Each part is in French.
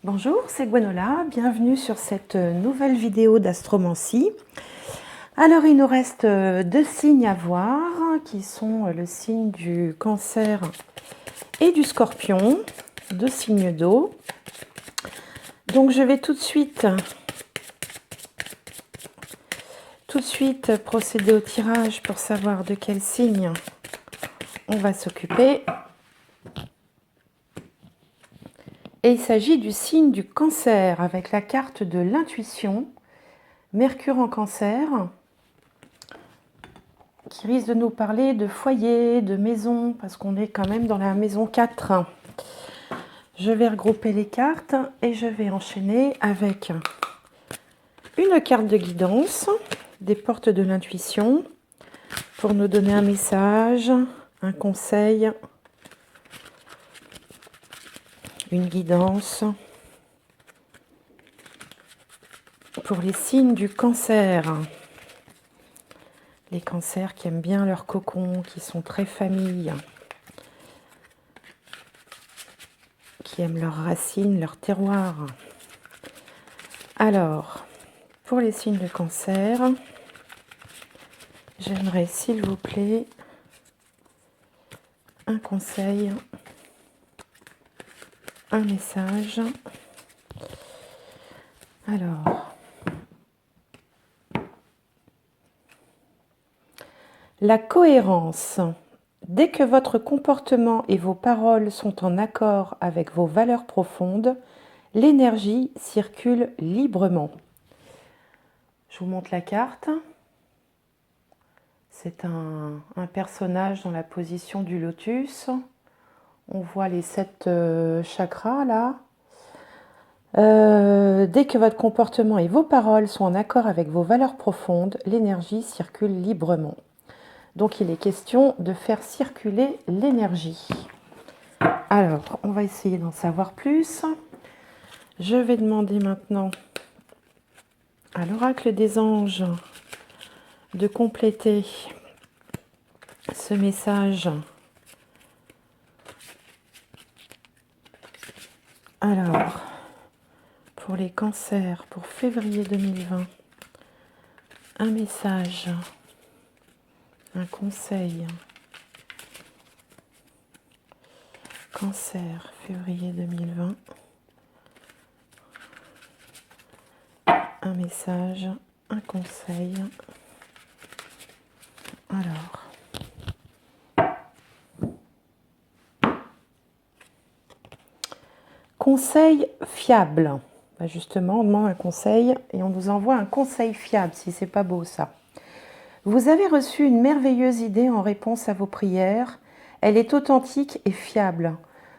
Bonjour, c'est Gwenola, bienvenue sur cette nouvelle vidéo d'astromancie. Alors il nous reste deux signes à voir, qui sont le signe du Cancer et du Scorpion, deux signes d'eau. Donc je vais tout de suite procéder au tirage pour savoir de quel signe on va s'occuper. Et il s'agit du signe du Cancer avec la carte de l'intuition, Mercure en Cancer, qui risque de nous parler de foyer, de maison, parce qu'on est quand même dans la maison 4. Je vais regrouper les cartes et je vais enchaîner avec une carte de guidance, des portes de l'intuition, pour nous donner un message, un conseil, une guidance pour les signes du Cancer. Les cancers qui aiment bien leur cocon, qui sont très famille, qui aiment leurs racines, leur terroir. Alors, pour les signes de Cancer, j'aimerais s'il vous plaît un conseil, un message. Alors, la cohérence. Dès que votre comportement et vos paroles sont en accord avec vos valeurs profondes, l'énergie circule librement. Je vous montre la carte. C'est un personnage dans la position du lotus. On voit les 7 chakras là. Dès que votre comportement et vos paroles sont en accord avec vos valeurs profondes, l'énergie circule librement. Donc il est question de faire circuler l'énergie. Alors, on va essayer d'en savoir plus. Je vais demander maintenant à l'oracle des anges de compléter ce message. Alors, pour les cancers, pour février 2020, un message, un conseil. Cancer, février 2020. Un message, un conseil. Alors. Conseil fiable. Ben justement, on demande un conseil et on nous envoie un conseil fiable, si c'est pas beau ça. Vous avez reçu une merveilleuse idée en réponse à vos prières. Elle est authentique et fiable.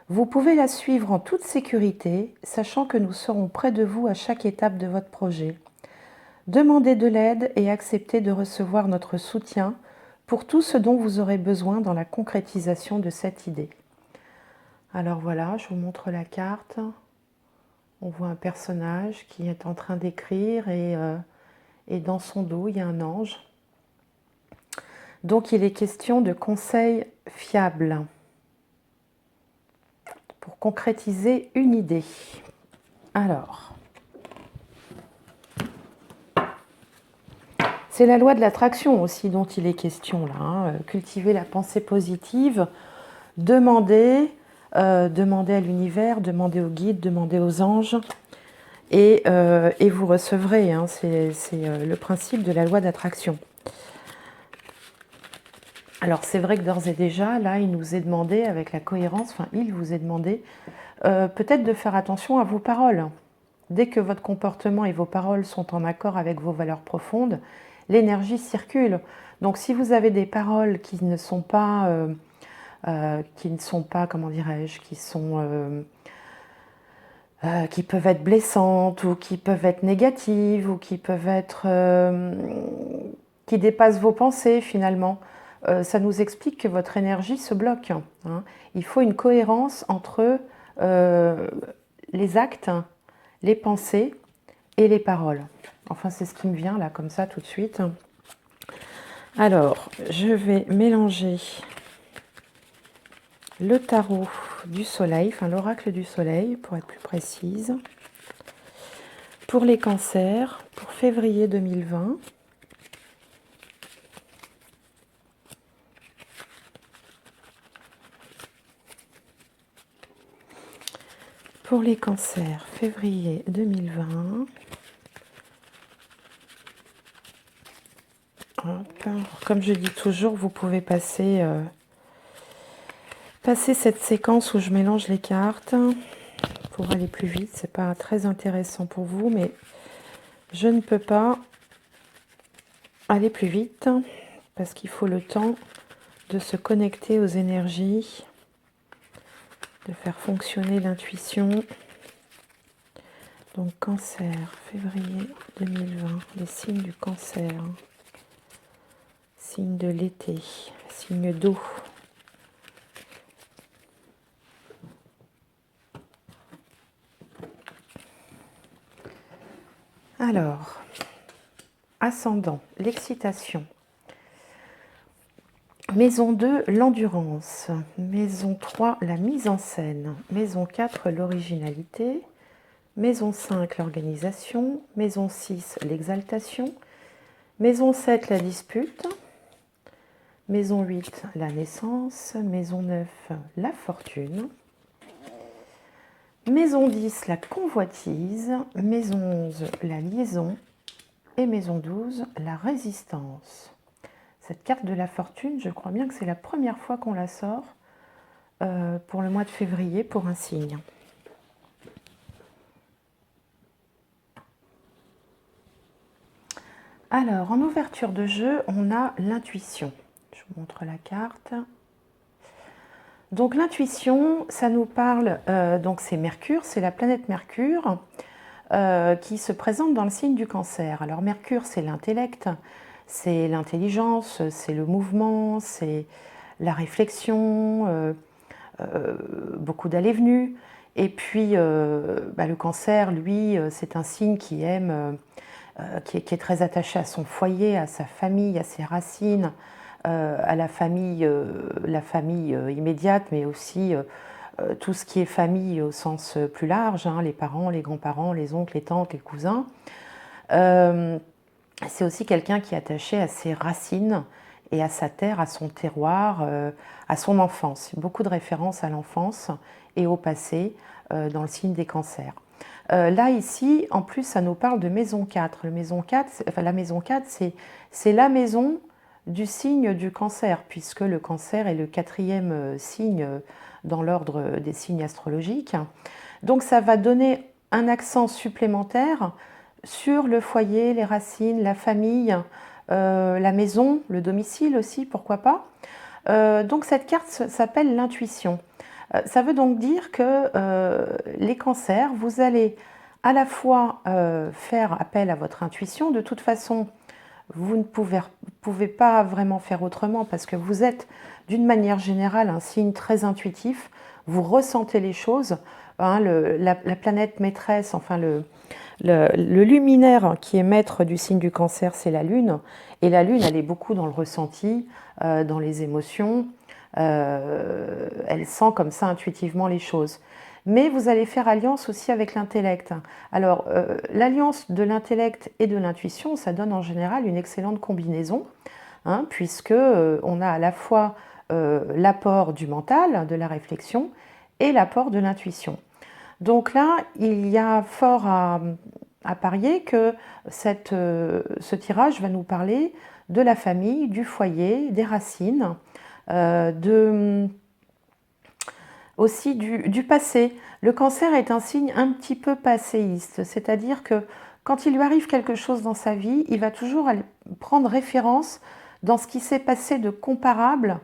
Vous pouvez la suivre en toute sécurité, sachant que nous serons près de vous à chaque étape de votre projet. Demandez de l'aide et acceptez de recevoir notre soutien pour tout ce dont vous aurez besoin dans la concrétisation de cette idée. Alors voilà, je vous montre la carte. On voit un personnage qui est en train d'écrire et dans son dos, il y a un ange. Donc il est question de conseils fiables pour concrétiser une idée. Alors, c'est la loi de l'attraction aussi dont il est question là. Hein. Cultiver la pensée positive, demander à l'univers, demander aux guides, demander aux anges, et vous recevrez. Hein. C'est le principe de la loi d'attraction. Alors c'est vrai que d'ores et déjà, là, il nous est demandé, avec la cohérence, enfin il vous est demandé, peut-être de faire attention à vos paroles. Dès que votre comportement et vos paroles sont en accord avec vos valeurs profondes, l'énergie circule. Donc si vous avez des paroles qui ne sont pas, comment dirais-je, qui peuvent être blessantes ou qui peuvent être négatives ou qui peuvent être qui dépassent vos pensées finalement, ça nous explique que votre énergie se bloque. Hein. Il faut une cohérence entre les actes, les pensées et les paroles. Enfin, c'est ce qui me vient là comme ça tout de suite. Alors, je vais mélanger le tarot du soleil, enfin l'oracle du soleil pour être plus précise. Pour les cancers, pour février 2020. Pour les cancers, février 2020. Hop. Comme je dis toujours, vous pouvez passer cette séquence où je mélange les cartes pour aller plus vite. C'est pas très intéressant pour vous, mais je ne peux pas aller plus vite parce qu'il faut le temps de se connecter aux énergies, de faire fonctionner l'intuition. Donc cancer, février 2020, les signes du cancer, signe de l'été, signe d'eau. Alors, ascendant, l'excitation. Maison 2, l'endurance. Maison 3, la mise en scène. Maison 4, l'originalité. Maison 5, l'organisation. Maison 6, l'exaltation. Maison 7, la dispute. Maison 8, la naissance. Maison 9, la fortune. Maison 10, la convoitise. Maison 11, la liaison. Et maison 12, la résistance. Cette carte de la fortune, je crois bien que c'est la première fois qu'on la sort pour le mois de février pour un signe. Alors, en ouverture de jeu, on a l'intuition. Je vous montre la carte. Donc l'intuition, ça nous parle, donc c'est Mercure, c'est la planète Mercure qui se présente dans le signe du Cancer. Alors Mercure, c'est l'intellect, c'est l'intelligence, c'est le mouvement, c'est la réflexion, beaucoup d'allées-venues. Et puis le Cancer, lui, c'est un signe qui aime, qui est très attaché à son foyer, à sa famille, à ses racines, à la famille immédiate, mais aussi tout ce qui est famille au sens plus large, hein, les parents, les grands-parents, les oncles, les tantes, les cousins. C'est aussi quelqu'un qui est attaché à ses racines et à sa terre, à son terroir, à son enfance. Beaucoup de références à l'enfance et au passé dans le signe des cancers. Là, ici, en plus, ça nous parle de maison 4. La maison 4, c'est la maison du signe du Cancer, puisque le Cancer est le 4e signe dans l'ordre des signes astrologiques. Donc, ça va donner un accent supplémentaire sur le foyer, les racines, la famille, la maison, le domicile aussi, pourquoi pas. Donc cette carte s'appelle l'intuition. Ça veut donc dire que les cancers, vous allez à la fois faire appel à votre intuition. De toute façon, vous ne pouvez pas vraiment faire autrement parce que vous êtes d'une manière générale un signe très intuitif. Vous ressentez les choses. Hein, la planète maîtresse, enfin le luminaire qui est maître du signe du Cancer, c'est la Lune. Et la Lune, elle est beaucoup dans le ressenti, dans les émotions. Elle sent comme ça intuitivement les choses. Mais vous allez faire alliance aussi avec l'intellect. Alors, l'alliance de l'intellect et de l'intuition, ça donne en général une excellente combinaison, hein, puisque on a à la fois l'apport du mental, de la réflexion, et l'apport de l'intuition. Donc là, il y a fort à parier que ce tirage va nous parler de la famille, du foyer, des racines, aussi du passé. Le Cancer est un signe un petit peu passéiste, c'est-à-dire que quand il lui arrive quelque chose dans sa vie, il va toujours aller prendre référence dans ce qui s'est passé de comparable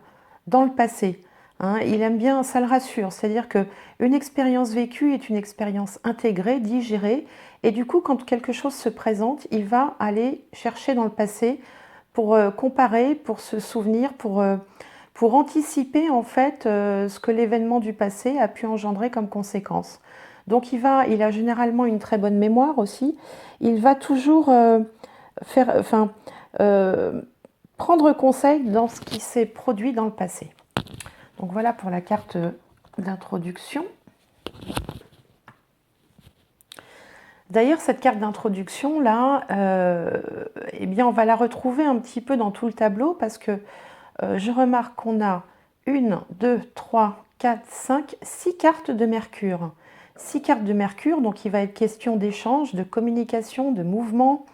dans le passé. Hein, il aime bien, ça le rassure, c'est-à-dire qu'une expérience vécue est une expérience intégrée, digérée, et du coup, quand quelque chose se présente, il va aller chercher dans le passé pour comparer, pour se souvenir, pour anticiper en fait ce que l'événement du passé a pu engendrer comme conséquence. Donc il a généralement une très bonne mémoire aussi. Il va toujours prendre conseil dans ce qui s'est produit dans le passé. Donc voilà pour la carte d'introduction. D'ailleurs, cette carte d'introduction, là, eh bien, on va la retrouver un petit peu dans tout le tableau parce que je remarque qu'on a 1, 2, 3, 4, 5, 6 cartes de Mercure. 6 cartes de Mercure, donc il va être question d'échange, de communication, de mouvement,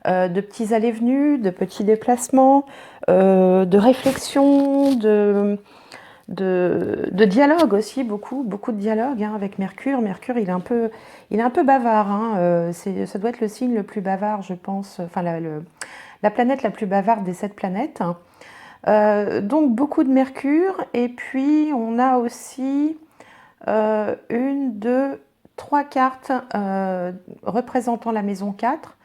de petits allées-venues, de petits déplacements, de réflexion, de dialogue aussi, beaucoup de dialogue hein, avec Mercure. Mercure, il est un peu bavard. Hein, ça doit être le signe le plus bavard, je pense, enfin la planète la plus bavarde des 7 planètes. Donc beaucoup de Mercure. Et puis on a aussi 1, 2, 3 cartes représentant la maison 4.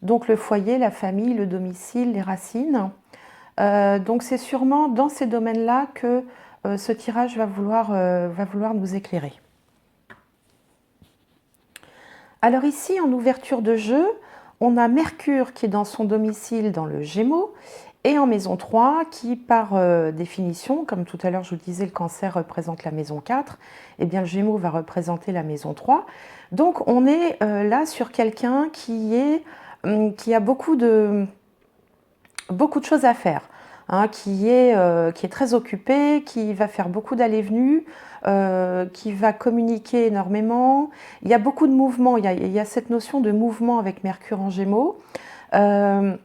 Donc le foyer, la famille, le domicile, les racines. Donc c'est sûrement dans ces domaines-là que ce tirage va vouloir nous éclairer. Alors ici, en ouverture de jeu, on a Mercure qui est dans son domicile dans le Gémeaux et en maison 3 qui, par définition, comme tout à l'heure je vous disais, le Cancer représente la maison 4, et bien le Gémeaux va représenter la maison 3. Donc on est là sur quelqu'un qui a beaucoup de choses à faire. Hein, qui est très occupé, qui va faire beaucoup d'allées-venues, qui va communiquer énormément. Il y a beaucoup de mouvements, il y a cette notion de mouvement avec Mercure en Gémeaux. On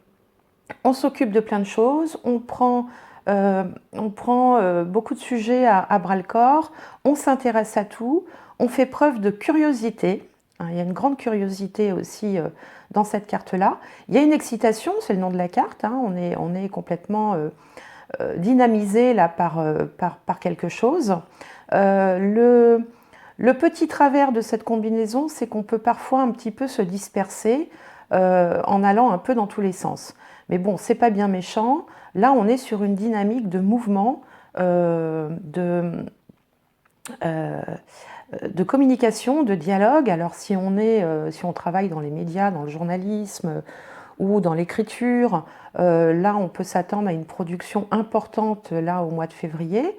s'occupe de plein de choses, on prend beaucoup de sujets à bras-le-corps, on s'intéresse à tout, on fait preuve de curiosité. Hein, il y a une grande curiosité aussi dans cette carte-là. Il y a une excitation, c'est le nom de la carte, hein, on est complètement dynamisé là par quelque chose. Le petit travers de cette combinaison, c'est qu'on peut parfois un petit peu se disperser en allant un peu dans tous les sens. Mais bon, c'est pas bien méchant. Là, on est sur une dynamique de mouvement, de communication, de dialogue. Alors si on travaille dans les médias, dans le journalisme ou dans l'écriture, là on peut s'attendre à une production importante là au mois de février.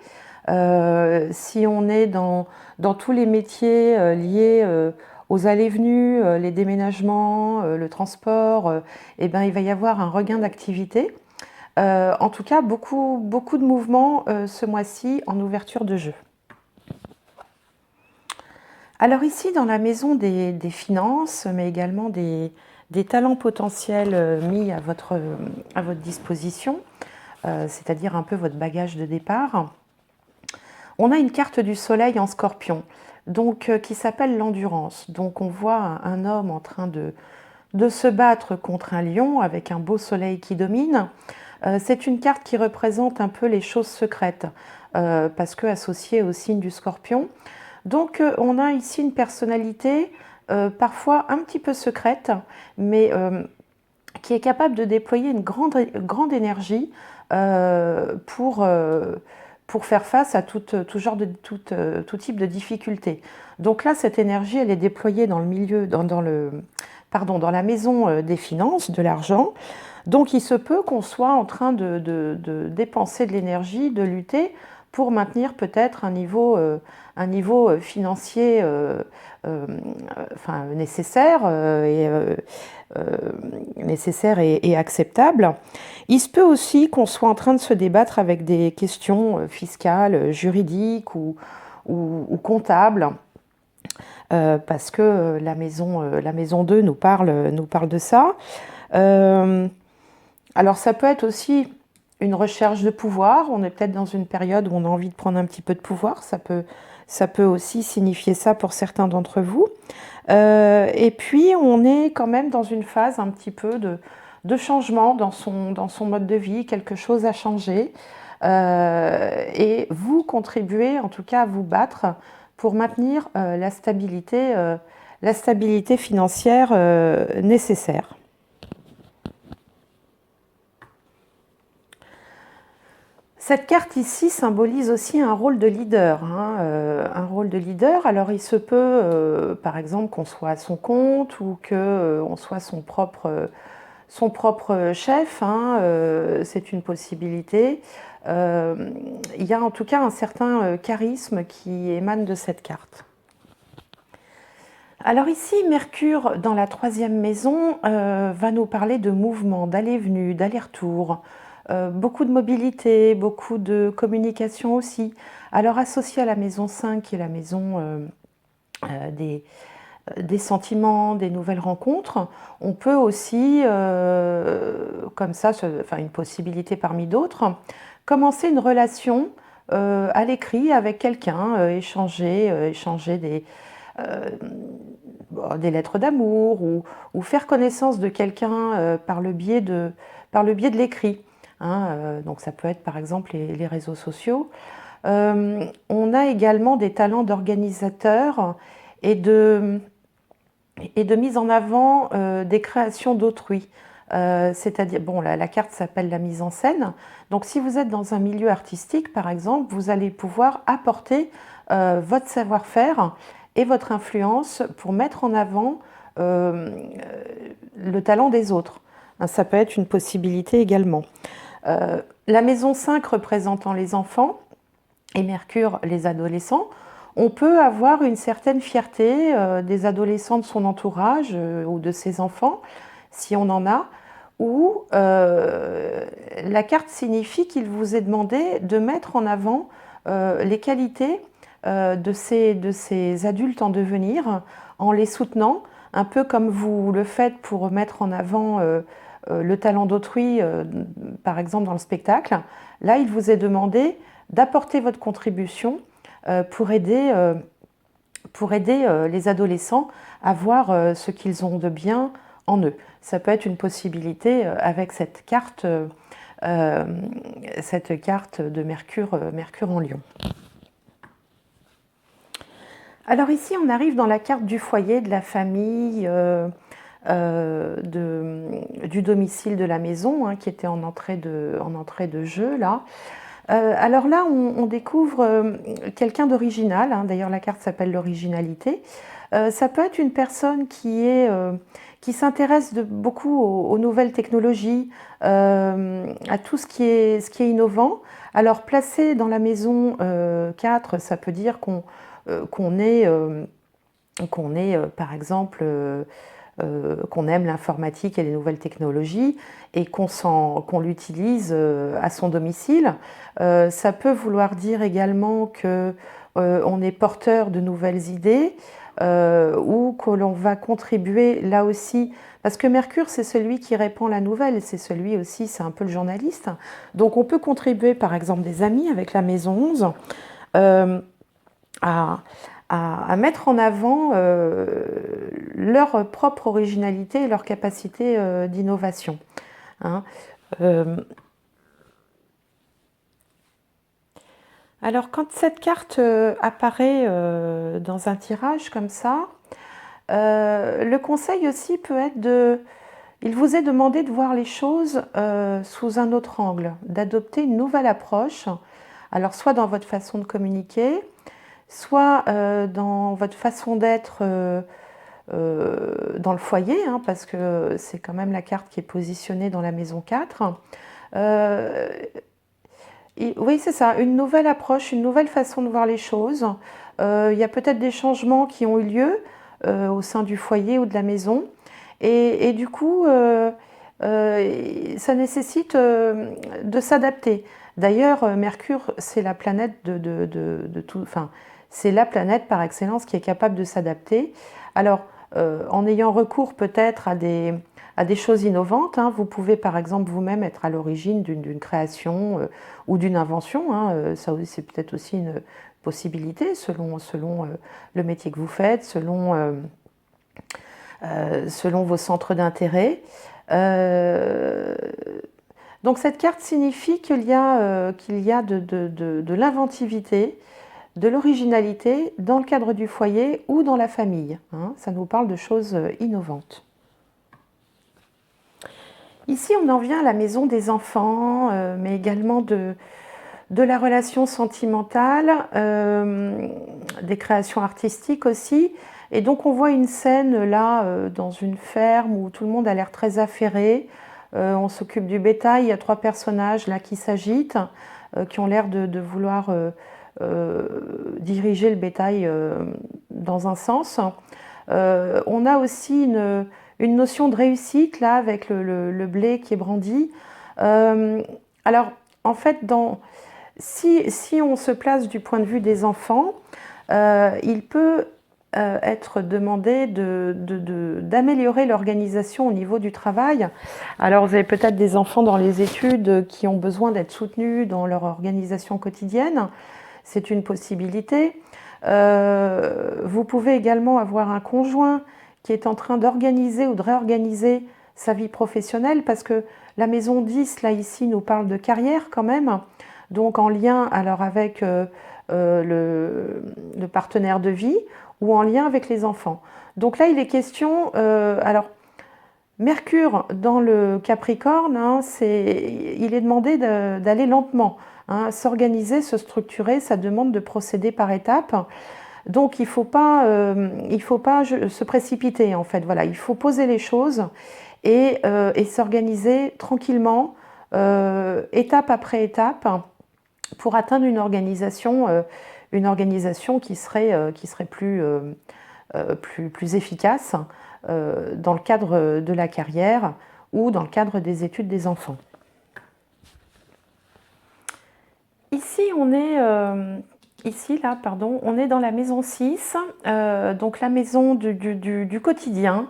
Si on est dans tous les métiers liés aux allées-venues, les déménagements, le transport, eh ben, il va y avoir un regain d'activité. En tout cas, beaucoup de mouvements ce mois-ci en ouverture de jeu. Alors ici, dans la maison des finances, mais également des talents potentiels mis à votre disposition, c'est-à-dire un peu votre bagage de départ, on a une carte du soleil en scorpion, donc, qui s'appelle l'endurance. Donc on voit un homme en train de se battre contre un lion avec un beau soleil qui domine. C'est une carte qui représente un peu les choses secrètes, parce que associée au signe du scorpion. Donc on a ici une personnalité parfois un petit peu secrète, mais qui est capable de déployer une grande énergie pour faire face à tout type de difficultés. Donc là, cette énergie, elle est déployée dans le milieu, dans la maison des finances, de l'argent. Donc il se peut qu'on soit en train de dépenser de l'énergie, de lutter pour maintenir peut-être un niveau financier nécessaire et acceptable. Il se peut aussi qu'on soit en train de se débattre avec des questions fiscales, juridiques ou comptables, parce que la maison 2 nous parle de ça. Alors ça peut être aussi une recherche de pouvoir. On est peut-être dans une période où on a envie de prendre un petit peu de pouvoir. Ça peut aussi signifier ça pour certains d'entre vous. Et puis, on est quand même dans une phase un petit peu de changement dans son mode de vie. Quelque chose a changé. Et vous contribuez en tout cas à vous battre pour maintenir la stabilité financière nécessaire. Cette carte ici symbolise aussi un rôle de leader. Un rôle de leader. Alors il se peut, par exemple, qu'on soit à son compte ou qu'on soit son propre chef. C'est une possibilité. Il y a en tout cas un certain charisme qui émane de cette carte. Alors ici, Mercure, dans la troisième maison, va nous parler de mouvement, d'aller-venu, d'aller-retour, beaucoup de mobilité, beaucoup de communication aussi. Alors associé à la maison 5, qui est la maison des sentiments, des nouvelles rencontres, on peut aussi, comme ça, enfin une possibilité parmi d'autres, commencer une relation à l'écrit avec quelqu'un, échanger des lettres d'amour ou faire connaissance de quelqu'un par le biais de l'écrit. Hein, donc ça peut être par exemple les réseaux sociaux. On a également des talents d'organisateur et de mise en avant des créations d'autrui. C'est-à-dire, bon, la carte s'appelle la mise en scène. Donc, si vous êtes dans un milieu artistique, par exemple, vous allez pouvoir apporter votre savoir-faire et votre influence pour mettre en avant le talent des autres. Ça peut être une possibilité également. La maison 5 représentant les enfants et Mercure les adolescents, on peut avoir une certaine fierté des adolescents de son entourage ou de ses enfants, si on en a, ou la carte signifie qu'il vous est demandé de mettre en avant les qualités de ces adultes en devenir en les soutenant, un peu comme vous le faites pour mettre en avant le talent d'autrui, par exemple dans le spectacle. Là, il vous est demandé d'apporter votre contribution pour aider les adolescents à voir ce qu'ils ont de bien en eux. Ça peut être une possibilité avec cette carte de Mercure, Mercure en Lion. Alors ici, on arrive dans la carte du foyer, de la famille, du domicile de la maison, hein, qui était en entrée de jeu là. Alors là, on découvre quelqu'un d'original, hein, d'ailleurs la carte s'appelle l'originalité. Ça peut être une personne qui s'intéresse beaucoup aux nouvelles technologies, à tout ce qui est innovant. Alors placé dans la maison 4, ça peut dire qu'on est, par exemple, qu'on aime l'informatique et les nouvelles technologies et qu'on l'utilise à son domicile. Ça peut vouloir dire également qu'on est porteur de nouvelles idées ou que l'on va contribuer là aussi, parce que Mercure c'est celui qui répand la nouvelle, c'est celui aussi, c'est un peu le journaliste. Donc on peut contribuer par exemple des amis avec la maison 11 à mettre en avant leur propre originalité et leur capacité d'innovation. Hein. Alors quand cette carte apparaît dans un tirage comme ça, le conseil aussi peut être il vous est demandé de voir les choses sous un autre angle, d'adopter une nouvelle approche, alors soit dans votre façon de communiquer, soit dans votre façon d'être dans le foyer, hein, parce que c'est quand même la carte qui est positionnée dans la maison 4. Oui, c'est ça, une nouvelle approche, une nouvelle façon de voir les choses. Il y a peut-être des changements qui ont eu lieu au sein du foyer ou de la maison. Et du coup, ça nécessite de s'adapter. D'ailleurs, Mercure, c'est la planète de tout, enfin, c'est la planète par excellence qui est capable de s'adapter. Alors, en ayant recours peut-être à des choses innovantes, hein, vous pouvez par exemple vous-même être à l'origine d'une création ou d'une invention. Hein, ça c'est peut-être aussi une possibilité selon le métier que vous faites, selon vos centres d'intérêt. Donc cette carte signifie qu'il y a de l'inventivité, de l'originalité dans le cadre du foyer ou dans la famille. Hein, ça nous parle de choses innovantes. Ici, on en vient à la maison des enfants, mais également de la relation sentimentale, des créations artistiques aussi. Et donc on voit une scène là dans une ferme où tout le monde a l'air très affairé. On s'occupe du bétail, il y a 3 personnages là qui s'agitent, qui ont l'air de vouloir diriger le bétail dans un sens. On a aussi une notion de réussite, là, avec le blé qui est brandi. Alors, en fait, si on se place du point de vue des enfants, il peut être demandé d'améliorer l'organisation au niveau du travail. Alors vous avez peut-être des enfants dans les études qui ont besoin d'être soutenus dans leur organisation quotidienne, c'est une possibilité. Vous pouvez également avoir un conjoint qui est en train d'organiser ou de réorganiser sa vie professionnelle, parce que la maison 10, là ici, nous parle de carrière quand même, donc en lien alors avec le partenaire de vie ou en lien avec les enfants. Donc là, il est question, alors Mercure dans le Capricorne, hein, il est demandé d'aller lentement, hein, s'organiser, se structurer, ça demande de procéder par étapes. Donc il ne faut pas se précipiter en fait. Voilà, il faut poser les choses et s'organiser tranquillement, étape après étape, pour atteindre une organisation qui serait plus efficace dans le cadre de la carrière ou dans le cadre des études des enfants. Ici, on est dans la maison 6, donc la maison du quotidien,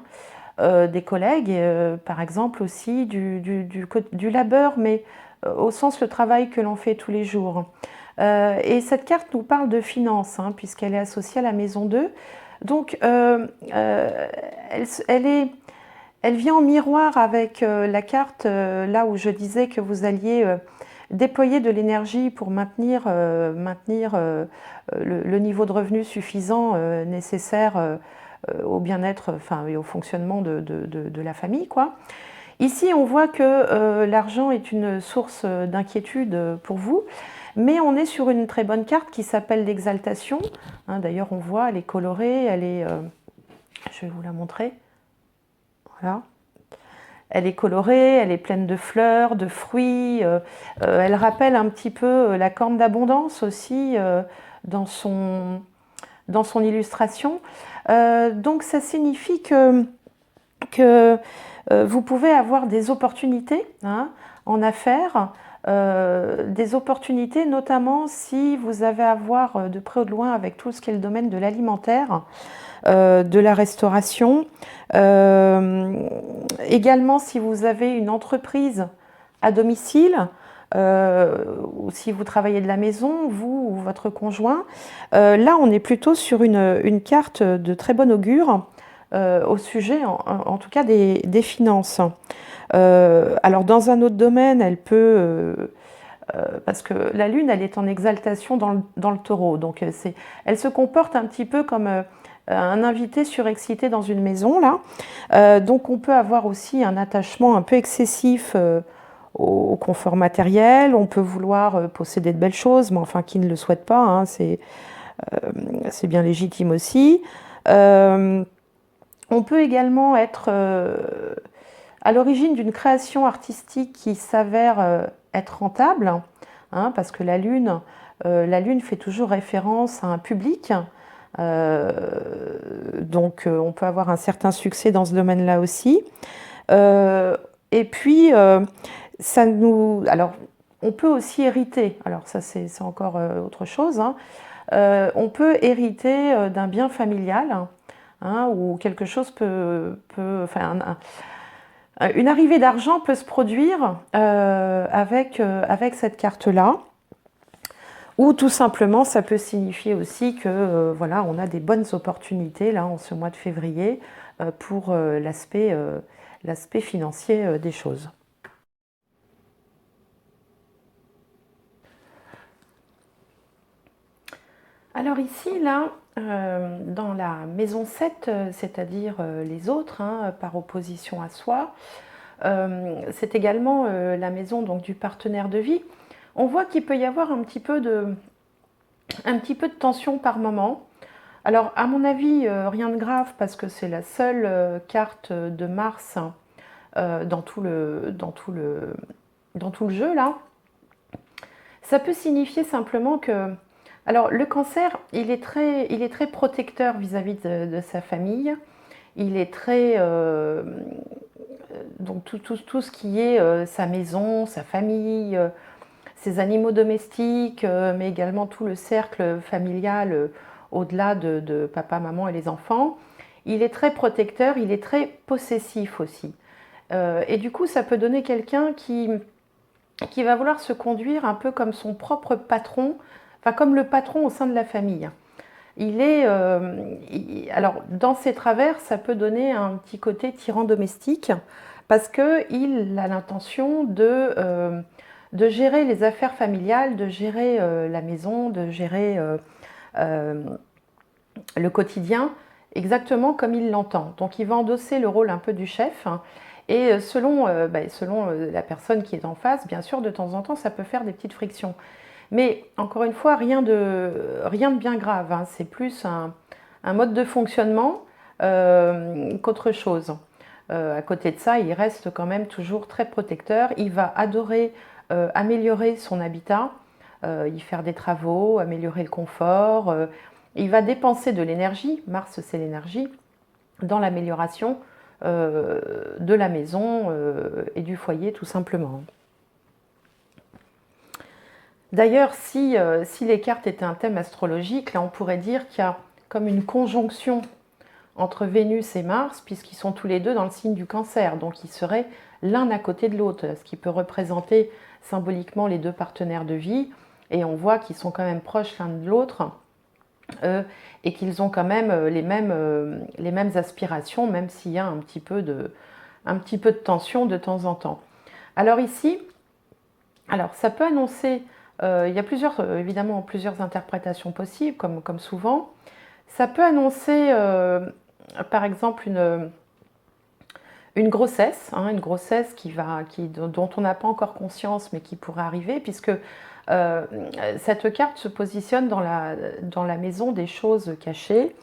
des collègues, par exemple aussi du labeur, mais au sens le travail que l'on fait tous les jours. Et cette carte nous parle de finances, hein, puisqu'elle est associée à la maison 2. Donc, elle vient en miroir avec la carte là où je disais que vous alliez déployer de l'énergie pour maintenir le niveau de revenu suffisant nécessaire au bien-être, enfin, et au fonctionnement de la famille, quoi. Ici, on voit que l'argent est une source d'inquiétude pour vous, mais on est sur une très bonne carte qui s'appelle l'exaltation. Hein, d'ailleurs, on voit, elle est colorée, je vais vous la montrer. Voilà. Elle est colorée, elle est pleine de fleurs, de fruits. Elle rappelle un petit peu la corne d'abondance aussi dans son illustration. Donc ça signifie que vous pouvez avoir des opportunités, hein, en affaires, des opportunités notamment si vous avez à voir de près ou de loin avec tout ce qui est le domaine de l'alimentaire, de la restauration. Également si vous avez une entreprise à domicile, ou si vous travaillez de la maison, vous ou votre conjoint. Là, on est plutôt sur une carte de très bon augure au sujet, en tout cas, des finances. Alors, dans un autre domaine, elle peut... parce que la Lune, elle est en exaltation dans le Taureau. Donc, elle se comporte un petit peu comme un invité surexcité dans une maison, là. Donc, on peut avoir aussi un attachement un peu excessif au confort matériel. On peut vouloir posséder de belles choses, mais enfin, qui ne le souhaite pas, hein, c'est bien légitime aussi. On peut également être à l'origine d'une création artistique qui s'avère être rentable, hein, parce que la Lune fait toujours référence à un public. Donc on peut avoir un certain succès dans ce domaine-là aussi. Et puis, alors, on peut aussi hériter. Alors ça, c'est encore autre chose, hein. On peut hériter d'un bien familial, hein, où quelque chose enfin, une arrivée d'argent peut se produire avec cette carte-là. Ou tout simplement, ça peut signifier aussi que voilà, on a des bonnes opportunités là en ce mois de février pour l'aspect financier des choses. Alors ici, là, dans la maison 7, c'est-à-dire les autres, hein, par opposition à soi, c'est également la maison donc, du partenaire de vie. On voit qu'il peut y avoir un petit peu de tension par moment. Alors, à mon avis, rien de grave parce que c'est la seule carte de Mars dans tout le jeu, là. Ça peut signifier simplement que Alors, le cancer, il est très protecteur vis-à-vis de sa famille. Il est très... donc, tout ce qui est sa maison, sa famille, ses animaux domestiques, mais également tout le cercle familial au-delà de papa, maman et les enfants. Il est très protecteur, il est très possessif aussi. Et du coup, ça peut donner quelqu'un qui va vouloir se conduire un peu comme son propre patron, enfin comme le patron au sein de la famille. Alors, dans ses travers, ça peut donner un petit côté tyran domestique parce qu'il a l'intention de gérer les affaires familiales, de gérer la maison, de gérer euh, le quotidien exactement comme il l'entend. Donc, il va endosser le rôle un peu du chef. Hein, et selon la personne qui est en face, bien sûr, de temps en temps, ça peut faire des petites frictions. Mais encore une fois, rien de bien grave. Hein. C'est plus un mode de fonctionnement qu'autre chose. À côté de ça, il reste quand même toujours très protecteur. Il va adorer améliorer son habitat, y faire des travaux, améliorer le confort. Il va dépenser de l'énergie, Mars c'est l'énergie, dans l'amélioration de la maison et du foyer tout simplement. D'ailleurs, si les cartes étaient un thème astrologique, là on pourrait dire qu'il y a comme une conjonction entre Vénus et Mars, puisqu'ils sont tous les deux dans le signe du Cancer, donc ils seraient l'un à côté de l'autre, ce qui peut représenter symboliquement les deux partenaires de vie, et on voit qu'ils sont quand même proches l'un de l'autre, et qu'ils ont quand même les mêmes aspirations, même s'il y a un petit peu de tension de temps en temps. Alors ici, ça peut annoncer, il y a évidemment plusieurs interprétations possibles, comme souvent. Ça peut annoncer, par exemple, une grossesse, hein, une grossesse dont on n'a pas encore conscience, mais qui pourrait arriver, puisque cette carte se positionne dans la maison des choses cachées,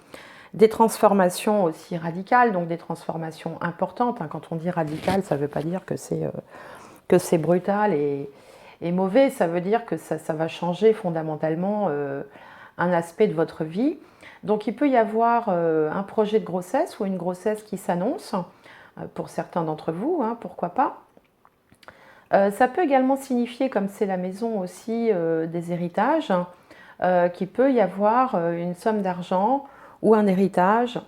des transformations aussi radicales, donc des transformations importantes. Hein. Quand on dit radical, ça ne veut pas dire que c'est brutal et mauvais, ça veut dire que ça va changer fondamentalement un aspect de votre vie. Donc il peut y avoir un projet de grossesse ou une grossesse qui s'annonce, pour certains d'entre vous, hein, pourquoi pas. Ça peut également signifier, comme c'est la maison aussi des héritages, qu'il peut y avoir une somme d'argent ou un héritage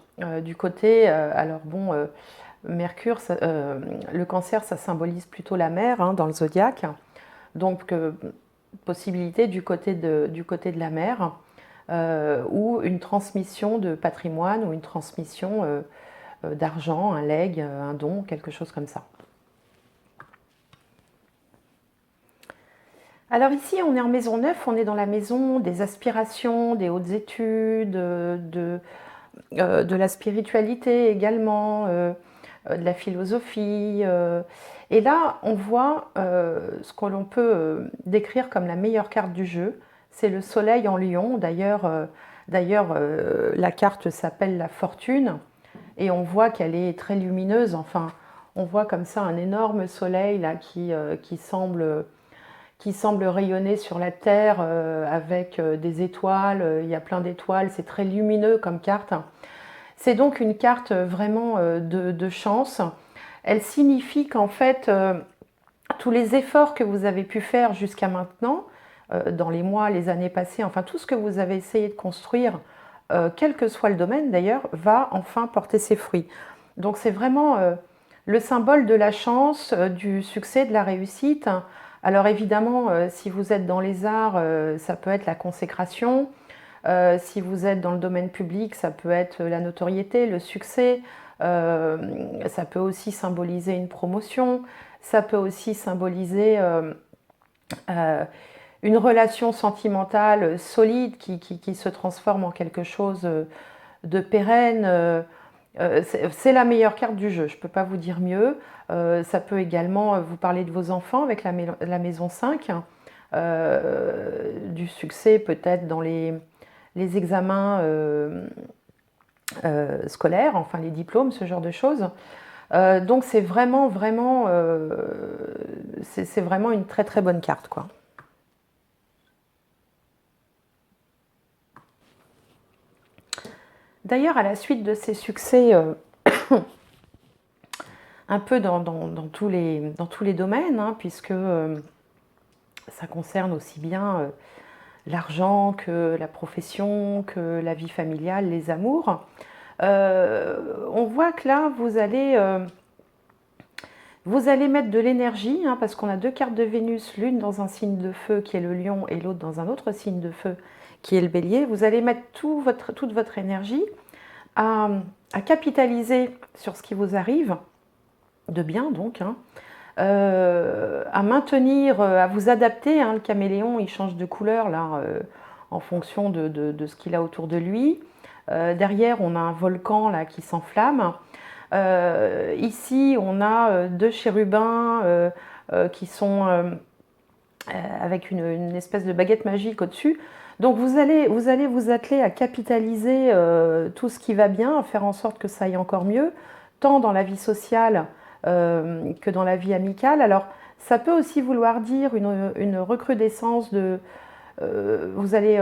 du côté, Mercure, le cancer, ça symbolise plutôt la mer hein, dans le zodiaque. Donc, possibilité du côté de la mer, ou une transmission de patrimoine, ou une transmission d'argent, un legs, un don, quelque chose comme ça. Alors ici, on est en maison 9, on est dans la maison des aspirations, des hautes études, de la spiritualité également, de la philosophie. Et là, on voit ce que l'on peut décrire comme la meilleure carte du jeu. C'est le soleil en lion. D'ailleurs, la carte s'appelle la fortune. Et on voit qu'elle est très lumineuse. Enfin, on voit comme ça un énorme soleil là, qui semble rayonner sur la Terre avec des étoiles. Il y a plein d'étoiles. C'est très lumineux comme carte. C'est donc une carte vraiment de chance. Elle signifie qu'en fait, tous les efforts que vous avez pu faire jusqu'à maintenant, dans les mois, les années passées, enfin tout ce que vous avez essayé de construire, quel que soit le domaine d'ailleurs, va enfin porter ses fruits. Donc c'est vraiment le symbole de la chance, du succès, de la réussite. Alors évidemment, si vous êtes dans les arts, ça peut être la consécration. Si vous êtes dans le domaine public, ça peut être la notoriété, le succès. Ça peut aussi symboliser une promotion. Ça peut aussi symboliser une relation sentimentale solide qui se transforme en quelque chose de pérenne. C'est la meilleure carte du jeu, je ne peux pas vous dire mieux. Ça peut également vous parler de vos enfants avec la maison 5, du succès peut-être dans les examens scolaires, enfin les diplômes, ce genre de choses. Donc c'est vraiment c'est vraiment une très très bonne carte quoi. D'ailleurs, à la suite de ces succès, un peu dans tous les domaines, hein, puisque ça concerne aussi bien l'argent que la profession, que la vie familiale, les amours. On voit que là, vous allez mettre de l'énergie, hein, parce qu'on a deux cartes de Vénus, l'une dans un signe de feu qui est le lion et l'autre dans un autre signe de feu qui est le bélier. Vous allez mettre toute votre énergie à, à capitaliser sur ce qui vous arrive, de bien donc, hein, à maintenir, à vous adapter, hein. Le caméléon, il change de couleur là, en fonction de ce qu'il a autour de lui. Derrière, on a un volcan là, qui s'enflamme. Ici, on a deux chérubins qui sont avec une espèce de baguette magique au-dessus. Donc vous allez vous atteler à capitaliser tout ce qui va bien, à faire en sorte que ça aille encore mieux, tant dans la vie sociale que dans la vie amicale. Alors ça peut aussi vouloir dire une recrudescence de... vous allez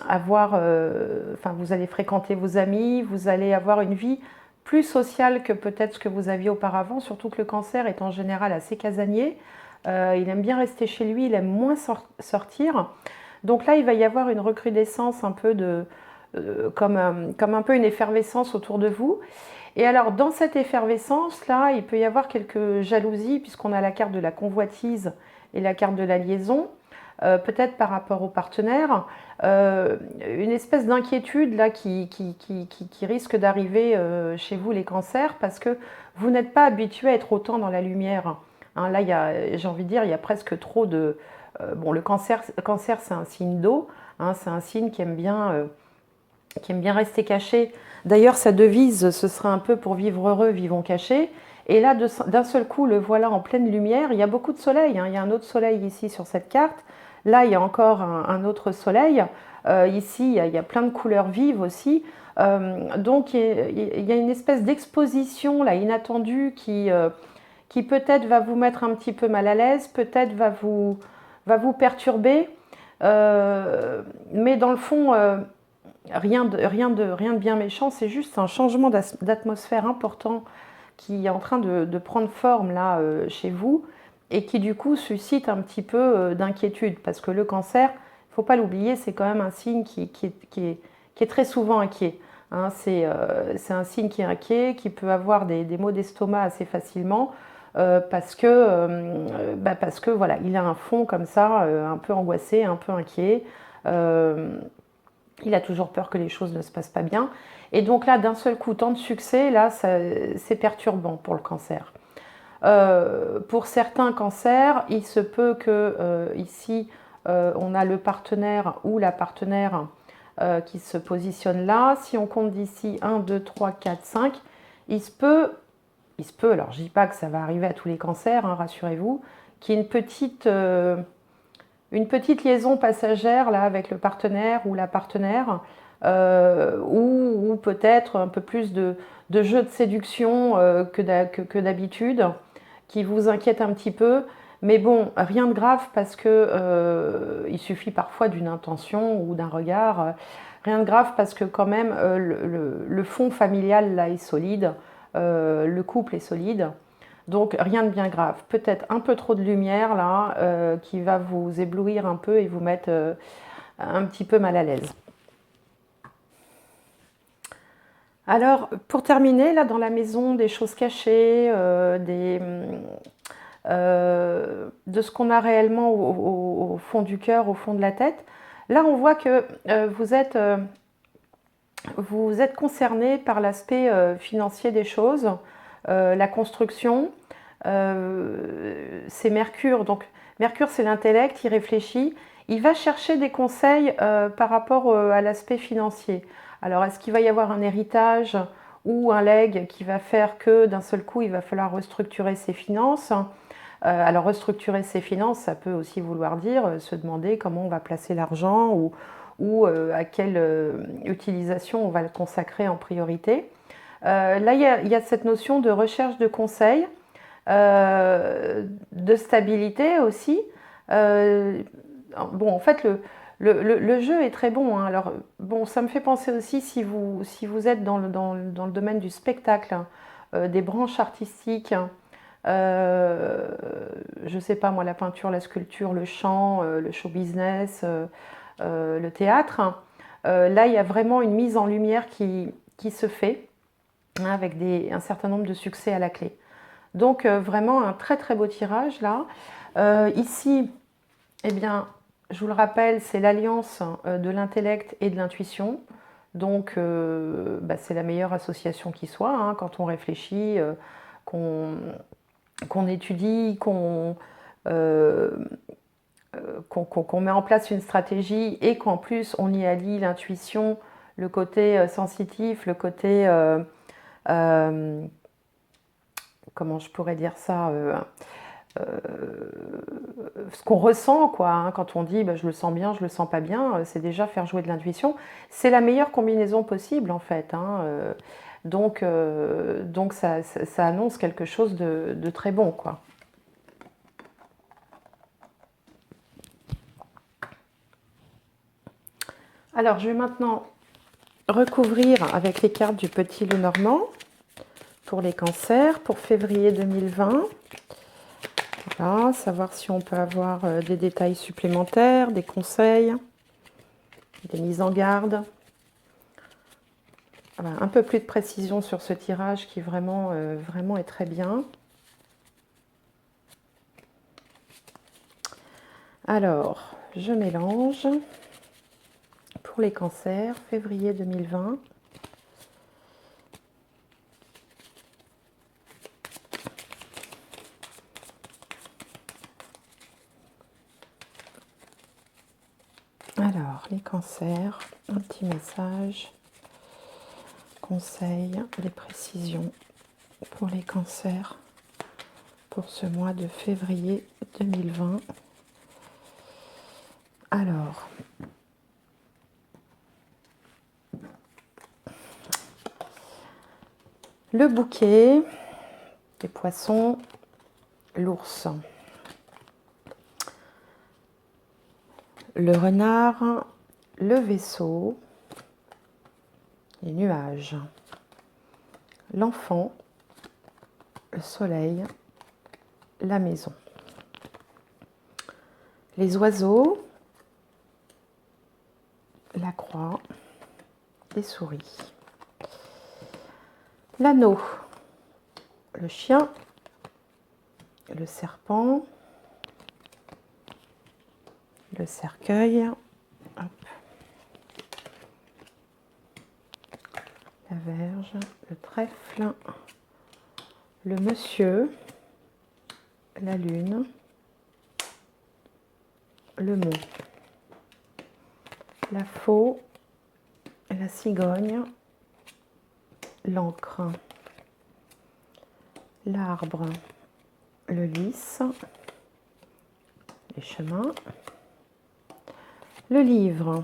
vous allez fréquenter vos amis, vous allez avoir une vie plus sociale que peut-être ce que vous aviez auparavant, surtout que le cancer est en général assez casanier. Il aime bien rester chez lui, il aime moins sortir. Donc là, il va y avoir une recrudescence un peu comme un peu une effervescence autour de vous. Et alors, dans cette effervescence-là, il peut y avoir quelques jalousies, puisqu'on a la carte de la convoitise et la carte de la liaison, peut-être par rapport au partenaire, une espèce d'inquiétude là qui risque d'arriver chez vous, les cancers, parce que vous n'êtes pas habitué à être autant dans la lumière. Hein, là, j'ai envie de dire, il y a presque trop de... bon, le cancer c'est un signe d'eau, hein, c'est un signe qui aime bien rester caché. D'ailleurs, sa devise, ce serait un peu pour vivre heureux, vivons cachés. Et là, d'un seul coup, le voilà en pleine lumière. Il y a beaucoup de soleil, hein. Il y a un autre soleil ici sur cette carte. Là, il y a encore un autre soleil. Ici, il y a plein de couleurs vives aussi. Donc, il y a une espèce d'exposition là, inattendue qui peut-être va vous mettre un petit peu mal à l'aise, peut-être va vous perturber. Mais dans le fond... rien de bien méchant, c'est juste un changement d'atmosphère important qui est en train de prendre forme là chez vous et qui du coup suscite un petit peu d'inquiétude parce que le cancer, il ne faut pas l'oublier, c'est quand même un signe qui est très souvent inquiet. Hein, c'est un signe qui est inquiet, qui peut avoir des maux d'estomac assez facilement parce que voilà, il a un fond comme ça, un peu angoissé, un peu inquiet. Il a toujours peur que les choses ne se passent pas bien. Et donc là, d'un seul coup, tant de succès, là, c'est perturbant pour le cancer. Pour certains cancers, il se peut que ici, on a le partenaire ou la partenaire qui se positionne là. Si on compte d'ici 1, 2, 3, 4, 5, il se peut, alors je ne dis pas que ça va arriver à tous les cancers, hein, rassurez-vous, qu'il y ait une petite liaison passagère là, avec le partenaire ou la partenaire, ou peut-être un peu plus de jeu de séduction que d'habitude, qui vous inquiète un petit peu. Mais bon, rien de grave parce que il suffit parfois d'une intention ou d'un regard. Rien de grave parce que quand même le fond familial là est solide, le couple est solide. Donc rien de bien grave. Peut-être un peu trop de lumière là qui va vous éblouir un peu et vous mettre un petit peu mal à l'aise. Alors pour terminer, là dans la maison des choses cachées, de ce qu'on a réellement au fond du cœur, au fond de la tête, là on voit que vous êtes concerné par l'aspect financier des choses, la construction. C'est Mercure. Donc Mercure, c'est l'intellect, il réfléchit. Il va chercher des conseils par rapport à l'aspect financier. Alors, est-ce qu'il va y avoir un héritage ou un legs qui va faire que d'un seul coup, il va falloir restructurer ses finances? Alors, restructurer ses finances, ça peut aussi vouloir dire se demander comment on va placer l'argent ou à quelle utilisation on va le consacrer en priorité. Là, il y a cette notion de recherche de conseils. De stabilité aussi. Bon, en fait, Le jeu est très bon, hein. Alors, bon, ça me fait penser aussi si vous êtes dans le domaine du spectacle, des branches artistiques, euh, je sais pas moi, la peinture, la sculpture, le chant, le show business, le théâtre. Là, il y a vraiment une mise en lumière qui se fait, hein, avec un certain nombre de succès à la clé. Donc, vraiment un très très beau tirage là. Ici, eh bien, je vous le rappelle, c'est l'alliance de l'intellect et de l'intuition. Donc, bah, c'est la meilleure association qui soit, hein, quand on réfléchit, qu'on qu'on étudie, euh, qu'on met en place une stratégie et qu'en plus on y allie l'intuition, le côté sensitif, le côté, euh, comment je pourrais dire ça, ce qu'on ressent, quoi, hein, quand on dit bah, je le sens bien, je le sens pas bien, c'est déjà faire jouer de l'intuition. C'est la meilleure combinaison possible en fait, hein, donc ça annonce quelque chose de très bon, quoi. Alors je vais maintenant recouvrir avec les cartes du Petit Lenormand pour les cancers pour février 2020. Voilà, savoir si on peut avoir des détails supplémentaires, des conseils, des mises en garde. Voilà, un peu plus de précision sur ce tirage qui vraiment, vraiment est très bien. Alors, je mélange pour les cancers, février 2020. Alors, les cancers, un petit message, conseil, des précisions pour les cancers pour ce mois de février 2020. Alors, le bouquet, les poissons, l'ours, le renard, le vaisseau, les nuages, l'enfant, le soleil, la maison, les oiseaux, la croix, les souris, l'anneau, le chien, le serpent, le cercueil, hop, la verge, le trèfle, le monsieur, la lune, le mont, la faux, la cigogne, l'encre, l'arbre, le lys, les chemins, le livre,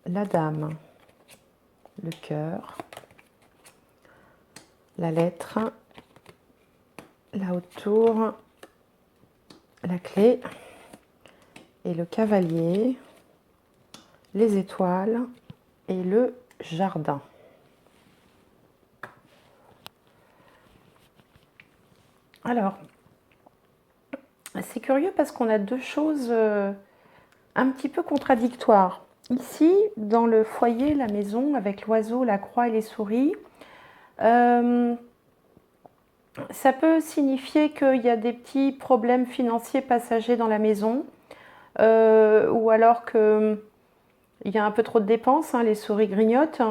la dame, le cœur, la lettre, la haute tour, la clé et le cavalier, les étoiles et le jardin. Alors, c'est curieux parce qu'on a deux choses un petit peu contradictoires. Ici, dans le foyer, la maison, avec l'oiseau, la croix et les souris, ça peut signifier qu'il y a des petits problèmes financiers passagers dans la maison, ou alors qu'il y a un peu trop de dépenses, hein, les souris grignotent,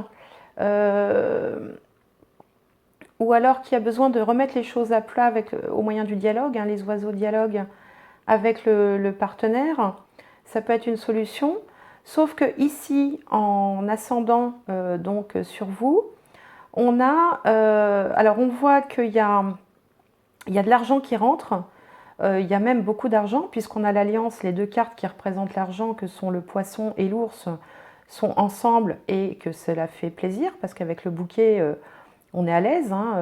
ou alors qu'il y a besoin de remettre les choses à plat au moyen du dialogue, hein, les oiseaux dialoguent avec le partenaire, ça peut être une solution. Sauf que ici, en ascendant donc sur vous, on a, alors on voit qu'il y a de l'argent qui rentre, il y a même beaucoup d'argent puisqu'on a l'alliance, les deux cartes qui représentent l'argent que sont le poisson et l'ours sont ensemble et que cela fait plaisir parce qu'avec le bouquet, on est à l'aise, hein,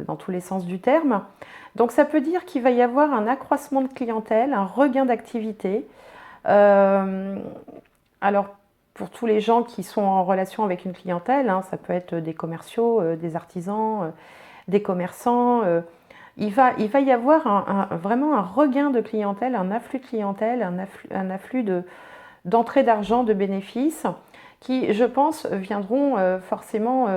dans tous les sens du terme. Donc ça peut dire qu'il va y avoir un accroissement de clientèle, un regain d'activité, Alors, pour tous les gens qui sont en relation avec une clientèle, hein, ça peut être des commerciaux, des artisans, des commerçants, il va y avoir vraiment un regain de clientèle, un afflux de clientèle, un afflux d'entrée d'argent, de bénéfices, qui, je pense, viendront forcément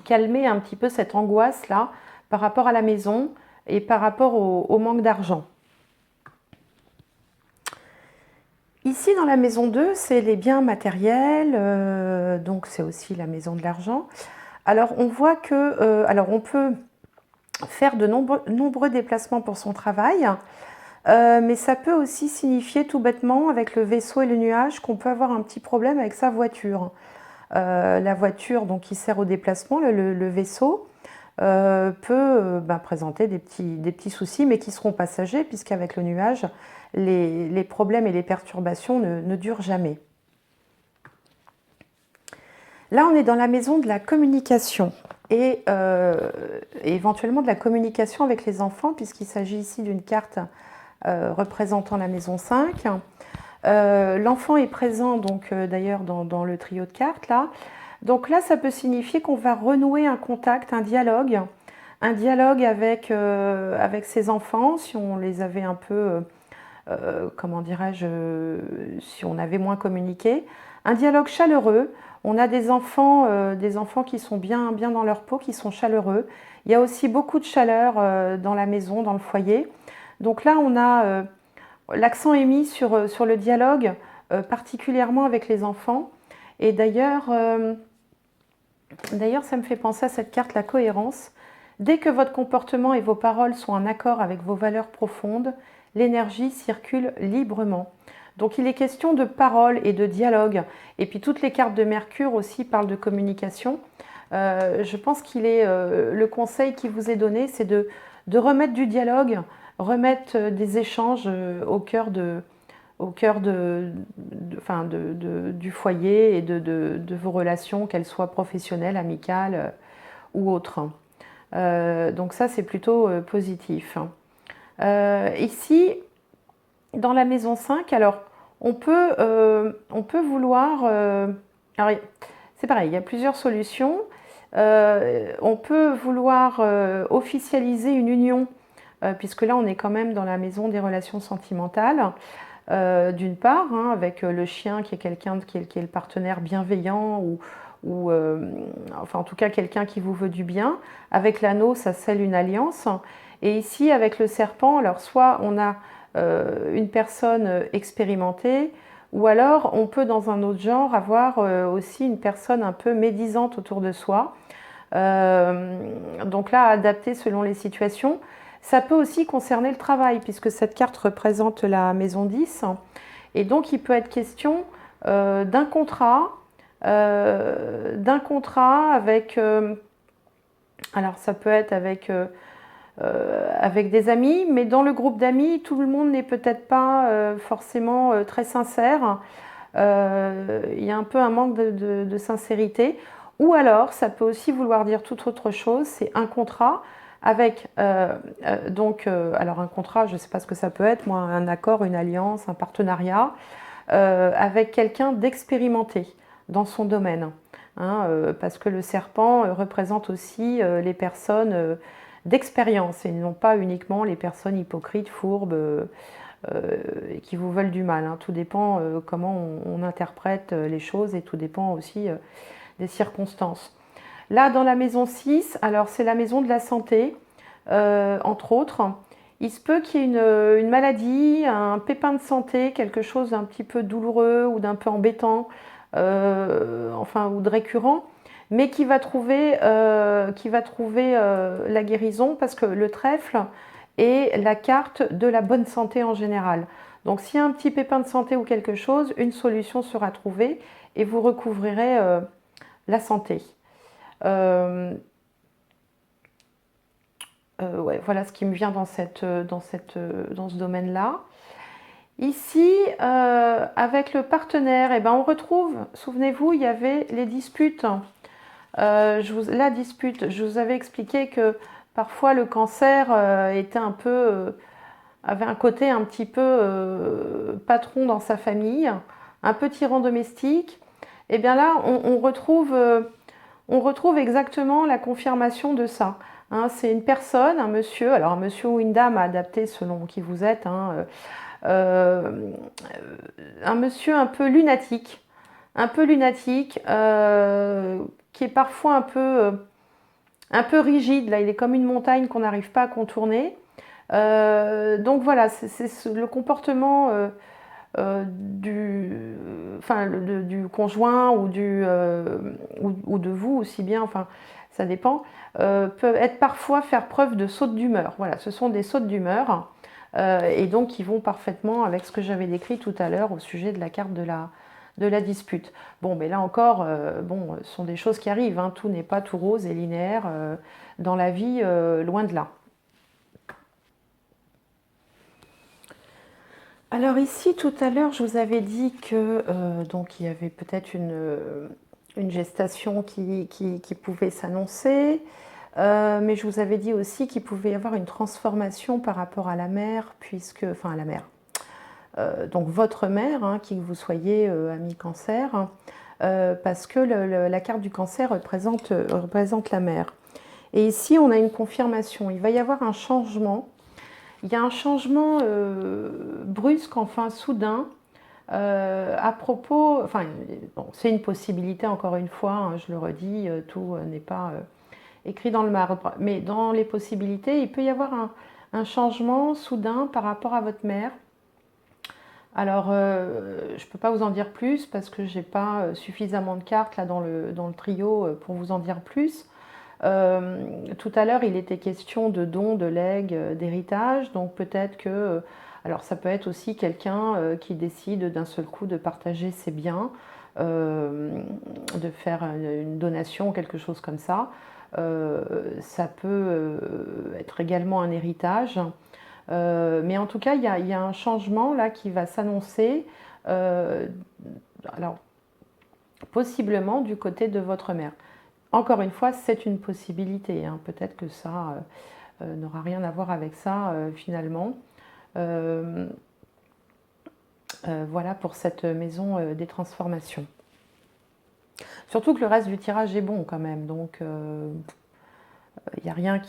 calmer un petit peu cette angoisse-là par rapport à la maison et par rapport au manque d'argent. Ici, dans la maison 2, c'est les biens matériels, donc c'est aussi la maison de l'argent. Alors, on voit que, alors on peut faire de nombreux déplacements pour son travail, mais ça peut aussi signifier tout bêtement, avec le vaisseau et le nuage, qu'on peut avoir un petit problème avec sa voiture. La voiture donc, qui sert au déplacement, le vaisseau, peut présenter des petits soucis, mais qui seront passagers, puisqu'avec le nuage, les problèmes et les perturbations ne durent jamais. Là, on est dans la maison de la communication et éventuellement de la communication avec les enfants, puisqu'il s'agit ici d'une carte représentant la maison 5. L'enfant est présent donc d'ailleurs dans le trio de cartes là. Donc là, ça peut signifier qu'on va renouer un contact, un dialogue avec ses enfants, si on les avait un peu, comment dirais-je, si on avait moins communiqué. Un dialogue chaleureux. On a des enfants qui sont bien dans leur peau, qui sont chaleureux. Il y a aussi beaucoup de chaleur dans la maison, dans le foyer. Donc là, on a l'accent est mis sur le dialogue, particulièrement avec les enfants. Et d'ailleurs, ça me fait penser à cette carte, la cohérence. Dès que votre comportement et vos paroles sont en accord avec vos valeurs profondes, l'énergie circule librement. Donc il est question de parole et de dialogue. Et puis toutes les cartes de Mercure aussi parlent de communication. Je pense qu'il est le conseil qui vous est donné, c'est de remettre du dialogue, remettre des échanges au cœur du foyer et de vos relations, qu'elles soient professionnelles, amicales ou autres. Donc ça, c'est plutôt positif. Ici, dans la maison 5, alors on peut vouloir... alors, c'est pareil, il y a plusieurs solutions. On peut vouloir officialiser une union, puisque là, on est quand même dans la maison des relations sentimentales. D'une part, hein, avec le chien qui est quelqu'un qui est le partenaire bienveillant ou enfin en tout cas quelqu'un qui vous veut du bien. Avec l'anneau, ça scelle une alliance. Et ici, avec le serpent, alors soit on a une personne expérimentée, ou alors on peut dans un autre genre avoir aussi une personne un peu médisante autour de soi. Donc là, adapté selon les situations. Ça peut aussi concerner le travail, puisque cette carte représente la maison 10. Et donc, il peut être question d'un contrat avec... alors, ça peut être avec des amis, mais dans le groupe d'amis, tout le monde n'est peut-être pas forcément très sincère. Il y a un peu un manque de sincérité. Ou alors, ça peut aussi vouloir dire toute autre chose, c'est un contrat avec, alors un contrat, je ne sais pas ce que ça peut être, moi, un accord, une alliance, un partenariat, avec quelqu'un d'expérimenté dans son domaine. Hein, parce que le serpent représente aussi les personnes d'expérience et non pas uniquement les personnes hypocrites, fourbes, et qui vous veulent du mal. Hein. Tout dépend comment on interprète les choses et tout dépend aussi des circonstances. Là, dans la maison 6, alors c'est la maison de la santé, entre autres. Il se peut qu'il y ait une maladie, un pépin de santé, quelque chose d'un petit peu douloureux ou d'un peu embêtant, enfin, ou de récurrent, mais qui va trouver la guérison parce que le trèfle est la carte de la bonne santé en général. Donc s'il y a un petit pépin de santé ou quelque chose, une solution sera trouvée et vous recouvrirez la santé. Ouais, voilà ce qui me vient dans ce domaine-là. Ici, avec le partenaire, eh ben, on retrouve, souvenez-vous, il y avait les disputes. La dispute, je vous avais expliqué que parfois le cancer était un peu avait un côté un petit peu patron dans sa famille, un peu tyran domestique. Et bien là, on retrouve exactement la confirmation de ça. Hein, c'est une personne, un monsieur, alors un monsieur ou une dame adapté selon qui vous êtes, hein, euh, un monsieur un peu lunatique, qui est parfois un peu rigide. Là, il est comme une montagne qu'on n'arrive pas à contourner. Donc voilà, c'est le comportement du conjoint ou de vous aussi bien, enfin ça dépend, peut être parfois faire preuve de sautes d'humeur. Voilà, ce sont des sautes d'humeur et donc qui vont parfaitement avec ce que j'avais décrit tout à l'heure au sujet de la carte de la dispute. Bon, mais là encore, bon, ce sont des choses qui arrivent, hein, tout n'est pas tout rose et linéaire dans la vie, loin de là. Alors ici, tout à l'heure, je vous avais dit que donc il y avait peut-être une gestation qui pouvait s'annoncer, mais je vous avais dit aussi qu'il pouvait y avoir une transformation par rapport à la mère, puisque, enfin à la mère, donc votre mère, hein, qui que vous soyez ami cancer, hein, parce que la carte du cancer représente la mère. Et ici, on a une confirmation. Il va y avoir un changement. Il y a un changement brusque, enfin soudain, à propos, enfin, bon, c'est une possibilité, encore une fois, hein, je le redis, tout n'est pas écrit dans le marbre, mais dans les possibilités, il peut y avoir un changement soudain par rapport à votre mère. Alors, je ne peux pas vous en dire plus parce que je n'ai pas suffisamment de cartes là dans le trio pour vous en dire plus. Tout à l'heure, il était question de dons, de legs, d'héritage. Donc peut-être que, alors ça peut être aussi quelqu'un qui décide d'un seul coup de partager ses biens, de faire une donation, quelque chose comme ça. Ça peut être également un héritage. Mais en tout cas, il y a un changement là qui va s'annoncer. Euh, alors, possiblement du côté de votre mère. Encore une fois, c'est une possibilité, hein. Peut-être que ça n'aura rien à voir avec ça finalement. Euh, voilà pour cette maison des transformations. Surtout que le reste du tirage est bon quand même, donc il n'y a rien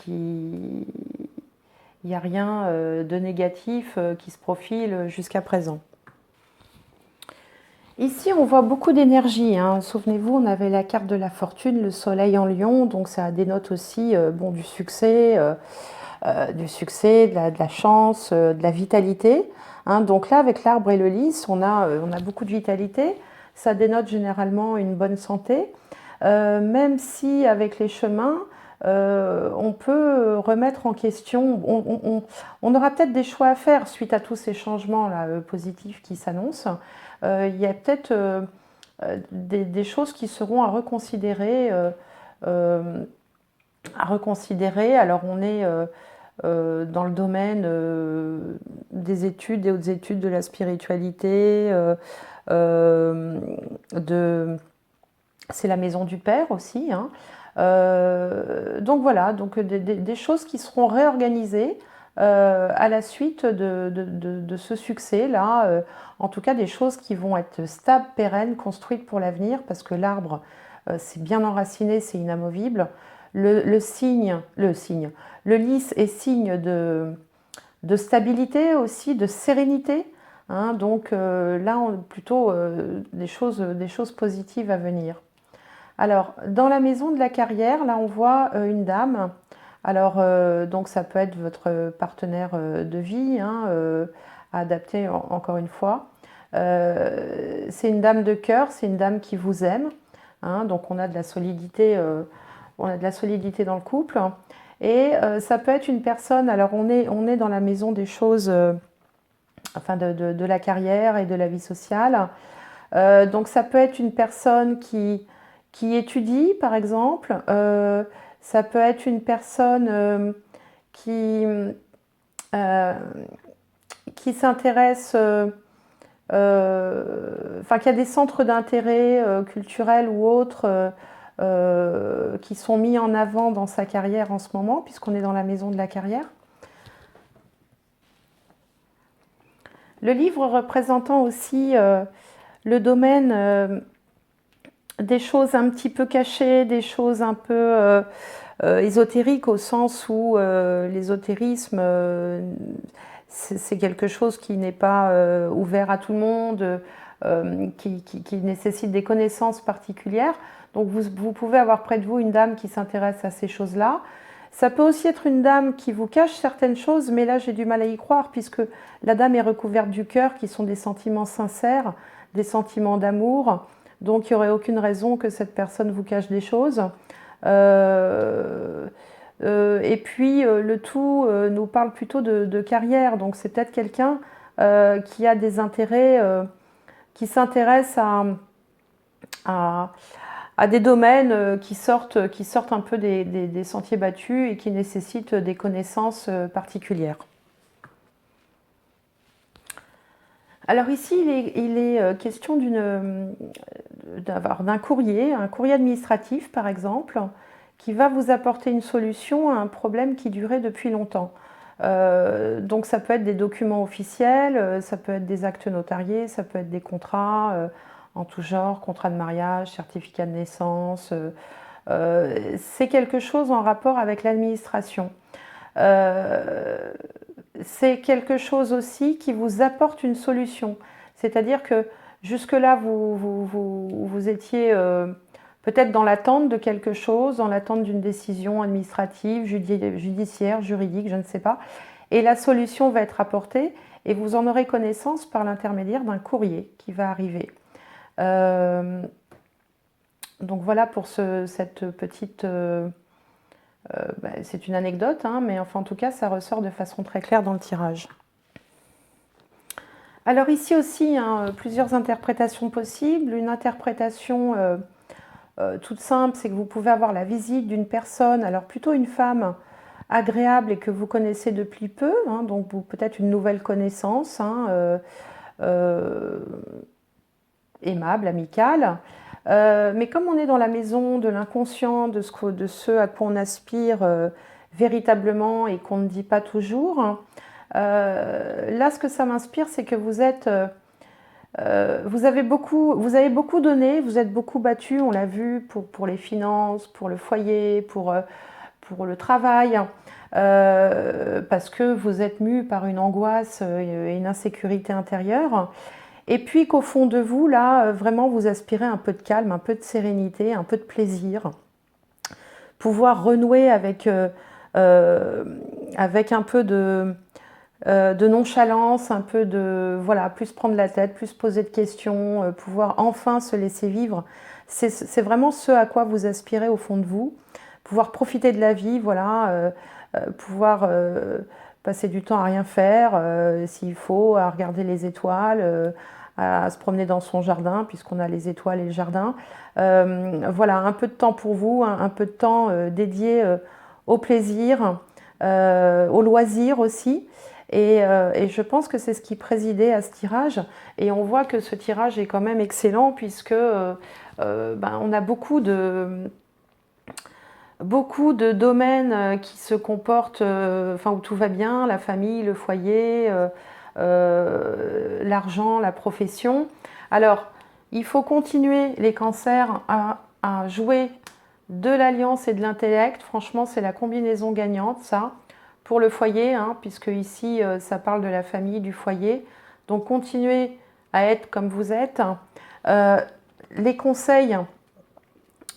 il a rien de négatif qui se profile jusqu'à présent. Ici, on voit beaucoup d'énergie, hein. Souvenez-vous, on avait la carte de la fortune, le soleil en lion, donc ça dénote aussi bon, du succès, de la chance, de la vitalité. Hein. Donc là, avec l'arbre et le lys, on a beaucoup de vitalité. Ça dénote généralement une bonne santé, même si avec les chemins, on peut remettre en question, on aura peut-être des choix à faire suite à tous ces changements là, positifs qui s'annoncent. Il y a peut-être des choses qui seront à reconsidérer. Alors on est dans le domaine des études, des hautes études, de la spiritualité, de... c'est la maison du père aussi, hein. Donc voilà, donc des choses qui seront réorganisées à la suite de ce succès-là. En tout cas, des choses qui vont être stables, pérennes, construites pour l'avenir, parce que l'arbre, c'est bien enraciné, c'est inamovible. Le lys est signe de stabilité aussi, de sérénité. Hein, donc là, on a plutôt des choses positives à venir. Alors, dans la maison de la carrière, là, on voit une dame. Alors, donc, ça peut être votre partenaire de vie, hein, adapté encore une fois. C'est une dame de cœur, c'est une dame qui vous aime. Hein, donc, on a de la solidité dans le couple. Et ça peut être une personne, alors on est dans la maison des choses, enfin de la carrière et de la vie sociale. Donc ça peut être une personne qui étudie, par exemple. Ça peut être une personne euh, qui s'intéresse, enfin qui a des centres d'intérêt culturels ou autres qui sont mis en avant dans sa carrière en ce moment, puisqu'on est dans la maison de la carrière. Le livre représentant aussi le domaine des choses un petit peu cachées, des choses un peu ésotériques au sens où l'ésotérisme, c'est quelque chose qui n'est pas ouvert à tout le monde, qui nécessite des connaissances particulières. Donc vous pouvez avoir près de vous une dame qui s'intéresse à ces choses-là. Ça peut aussi être une dame qui vous cache certaines choses, mais là j'ai du mal à y croire puisque la dame est recouverte du cœur, qui sont des sentiments sincères, des sentiments d'amour. Donc il n'y aurait aucune raison que cette personne vous cache des choses. Et puis le tout nous parle plutôt de carrière. Donc c'est peut-être quelqu'un qui a des intérêts, qui s'intéresse à, à des domaines qui sortent un peu des sentiers battus et qui nécessitent des connaissances particulières. Alors ici, il est question d'un courrier, un courrier administratif par exemple, qui va vous apporter une solution à un problème qui durait depuis longtemps. Donc ça peut être des documents officiels, ça peut être des actes notariés, ça peut être des contrats en tout genre, contrat de mariage, certificat de naissance. C'est quelque chose en rapport avec l'administration. C'est quelque chose aussi qui vous apporte une solution. C'est-à-dire que jusque-là, vous étiez peut-être dans l'attente de quelque chose, dans l'attente d'une décision administrative, judiciaire, juridique, je ne sais pas. Et la solution va être apportée et vous en aurez connaissance par l'intermédiaire d'un courrier qui va arriver. Donc voilà pour cette petite... c'est une anecdote, hein, mais enfin, en tout cas, ça ressort de façon très claire dans le tirage. Alors ici aussi, hein, plusieurs interprétations possibles. Une interprétation toute simple, c'est que vous pouvez avoir la visite d'une personne, alors plutôt une femme agréable et que vous connaissez depuis peu, hein, donc peut-être une nouvelle connaissance, hein, aimable, amicale. Mais comme on est dans la maison de l'inconscient, de ce à quoi on aspire véritablement et qu'on ne dit pas toujours, là ce que ça m'inspire, c'est que vous avez beaucoup donné, vous êtes beaucoup battu, on l'a vu, pour les finances, pour le foyer, pour le travail, parce que vous êtes mu par une angoisse et une insécurité intérieure. Et puis qu'au fond de vous, là, vraiment, vous aspirez un peu de calme, un peu de sérénité, un peu de plaisir. Pouvoir renouer avec un peu de nonchalance, un peu de... Voilà, plus prendre la tête, plus poser de questions, pouvoir enfin se laisser vivre. C'est vraiment ce à quoi vous aspirez au fond de vous. Pouvoir profiter de la vie, voilà, pouvoir passer du temps à rien faire, s'il faut, à regarder les étoiles, à se promener dans son jardin, puisqu'on a les étoiles et le jardin. Voilà, un peu de temps pour vous, un peu de temps dédié au plaisir, au loisir aussi. Et je pense que c'est ce qui présidait à ce tirage. Et on voit que ce tirage est quand même excellent, puisque on a beaucoup de domaines qui se comportent, où tout va bien, la famille, le foyer, l'argent, la profession. Alors, il faut continuer les cancers à jouer de l'alliance et de l'intellect. Franchement, c'est la combinaison gagnante, ça, pour le foyer, hein, puisque ici, ça parle de la famille, du foyer. Donc, continuez à être comme vous êtes. Les conseils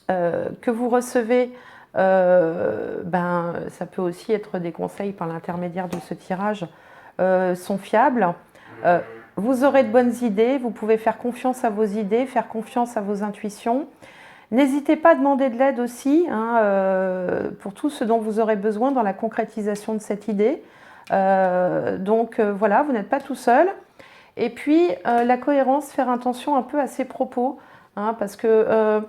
que vous recevez, ça peut aussi être des conseils par l'intermédiaire de ce tirage, sont fiables. Vous aurez de bonnes idées, vous pouvez faire confiance à vos idées, faire confiance à vos intuitions. N'hésitez pas à demander de l'aide aussi, hein, pour tout ce dont vous aurez besoin dans la concrétisation de cette idée. Voilà, vous n'êtes pas tout seul. Et puis la cohérence, faire attention un peu à ses propos, hein, parce que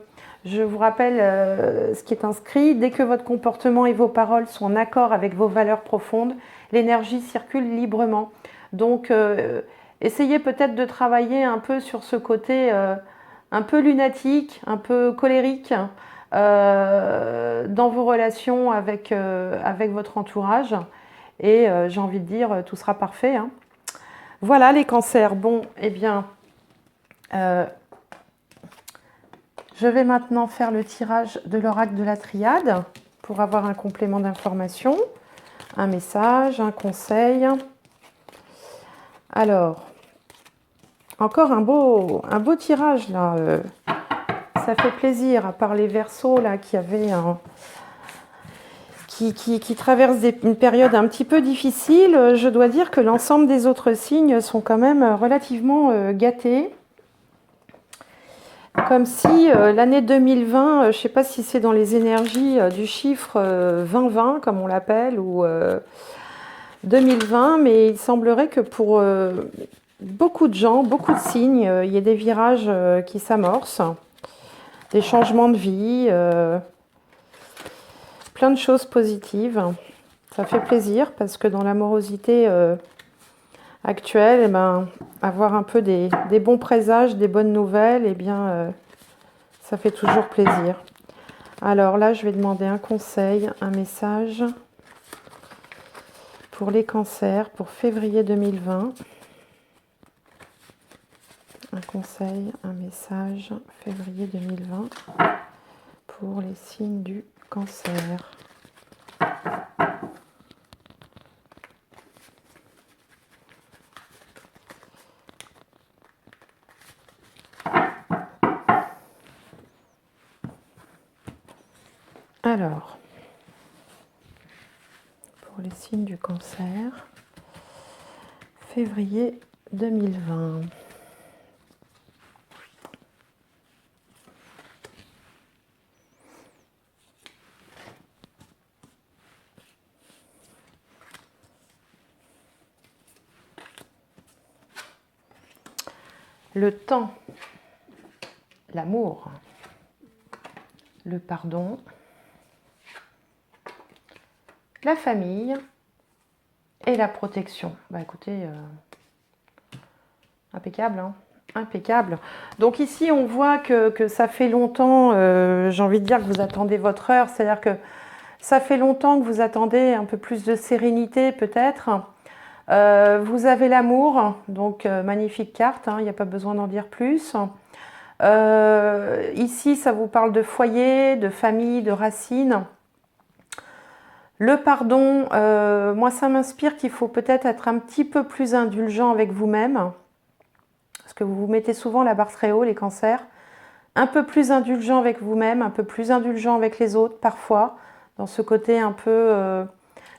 je vous rappelle ce qui est inscrit. Dès que votre comportement et vos paroles sont en accord avec vos valeurs profondes, l'énergie circule librement. Donc essayez peut-être de travailler un peu sur ce côté un peu lunatique, un peu colérique dans vos relations avec votre entourage. Et j'ai envie de dire, tout sera parfait, hein. Voilà les cancers. Bon, eh bien, je vais maintenant faire le tirage de l'oracle de la triade pour avoir un complément d'information, un message, un conseil. Alors, encore un beau tirage là. Ça fait plaisir, à part les Verseaux là qui avaient qui traversent une période un petit peu difficile. Je dois dire que l'ensemble des autres signes sont quand même relativement gâtés. Comme si l'année 2020, je ne sais pas si c'est dans les énergies du chiffre 2020 comme on l'appelle, ou 2020, mais il semblerait que pour beaucoup de gens, beaucoup de signes, il y ait des virages qui s'amorcent, des changements de vie, plein de choses positives. Ça fait plaisir parce que dans l'amorosité actuelle, eh ben, avoir un peu des bons présages, des bonnes nouvelles, eh bien, ça fait toujours plaisir. Alors là, je vais demander un conseil, un message pour les cancers pour février 2020. Un conseil, un message, février 2020 pour les signes du cancer. Alors, pour les signes du cancer, février 2020. Le temps, l'amour, le pardon, la famille et la protection. Bah écoutez, impeccable, hein, impeccable. Donc ici, on voit que ça fait longtemps, j'ai envie de dire que vous attendez votre heure, c'est-à-dire que ça fait longtemps que vous attendez un peu plus de sérénité peut-être. Vous avez l'amour, donc magnifique carte, hein, il n'y a pas besoin d'en dire plus. Ici, ça vous parle de foyer, de famille, de racines. Le pardon, moi ça m'inspire qu'il faut peut-être être un petit peu plus indulgent avec vous-même, parce que vous vous mettez souvent la barre très haut, les cancers. Un peu plus indulgent avec vous-même, un peu plus indulgent avec les autres parfois, dans ce côté un peu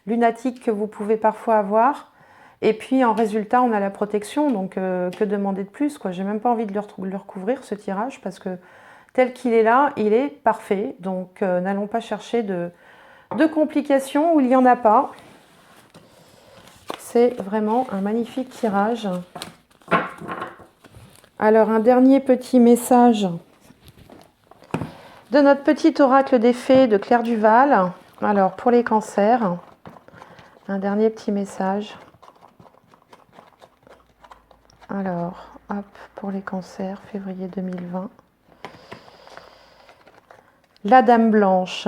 lunatique que vous pouvez parfois avoir. Et puis en résultat, on a la protection, donc que demander de plus, quoi. J'ai même pas envie de le recouvrir, ce tirage, parce que tel qu'il est là, il est parfait. Donc n'allons pas chercher de complications où il n'y en a pas. C'est vraiment un magnifique tirage. Alors un dernier petit message de notre petit oracle des fées de Claire Duval. Alors pour les cancers, un dernier petit message. Alors, hop, pour les cancers, février 2020. La Dame Blanche.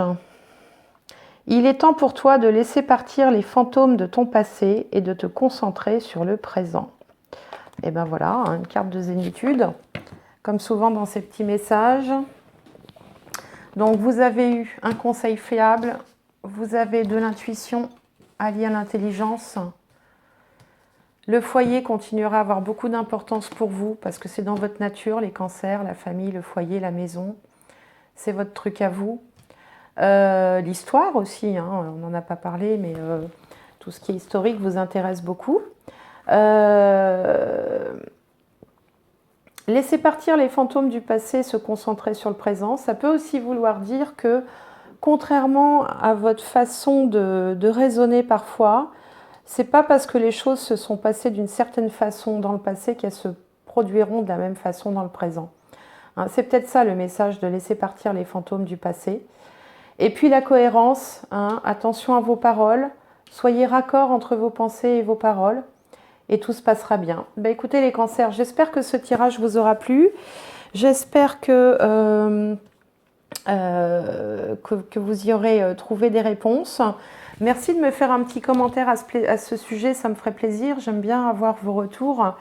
Il est temps pour toi de laisser partir les fantômes de ton passé et de te concentrer sur le présent. Et ben voilà, une carte de zénitude, comme souvent dans ces petits messages. Donc vous avez eu un conseil fiable, vous avez de l'intuition alliée à l'intelligence. Le foyer continuera à avoir beaucoup d'importance pour vous parce que c'est dans votre nature, les cancers, la famille, le foyer, la maison. C'est votre truc à vous. L'histoire aussi, hein, on n'en a pas parlé, mais tout ce qui est historique vous intéresse beaucoup. Laisser partir les fantômes du passé, se concentrer sur le présent, ça peut aussi vouloir dire que, contrairement à votre façon de raisonner parfois, c'est pas parce que les choses se sont passées d'une certaine façon dans le passé qu'elles se produiront de la même façon dans le présent. Hein, c'est peut-être ça le message de laisser partir les fantômes du passé. Et puis la cohérence, hein, attention à vos paroles, soyez raccord entre vos pensées et vos paroles, et tout se passera bien. Ben, écoutez les cancers, j'espère que ce tirage vous aura plu. J'espère que que vous y aurez trouvé des réponses. Merci de me faire un petit commentaire à ce sujet, ça me ferait plaisir. J'aime bien avoir vos retours.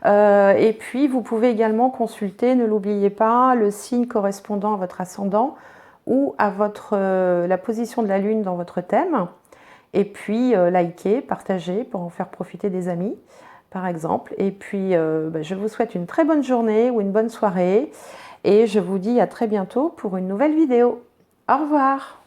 Et puis, vous pouvez également consulter, ne l'oubliez pas, le signe correspondant à votre ascendant ou à la position de la Lune dans votre thème. Et puis, liker, partager pour en faire profiter des amis, par exemple. Et puis, je vous souhaite une très bonne journée ou une bonne soirée. Et je vous dis à très bientôt pour une nouvelle vidéo. Au revoir!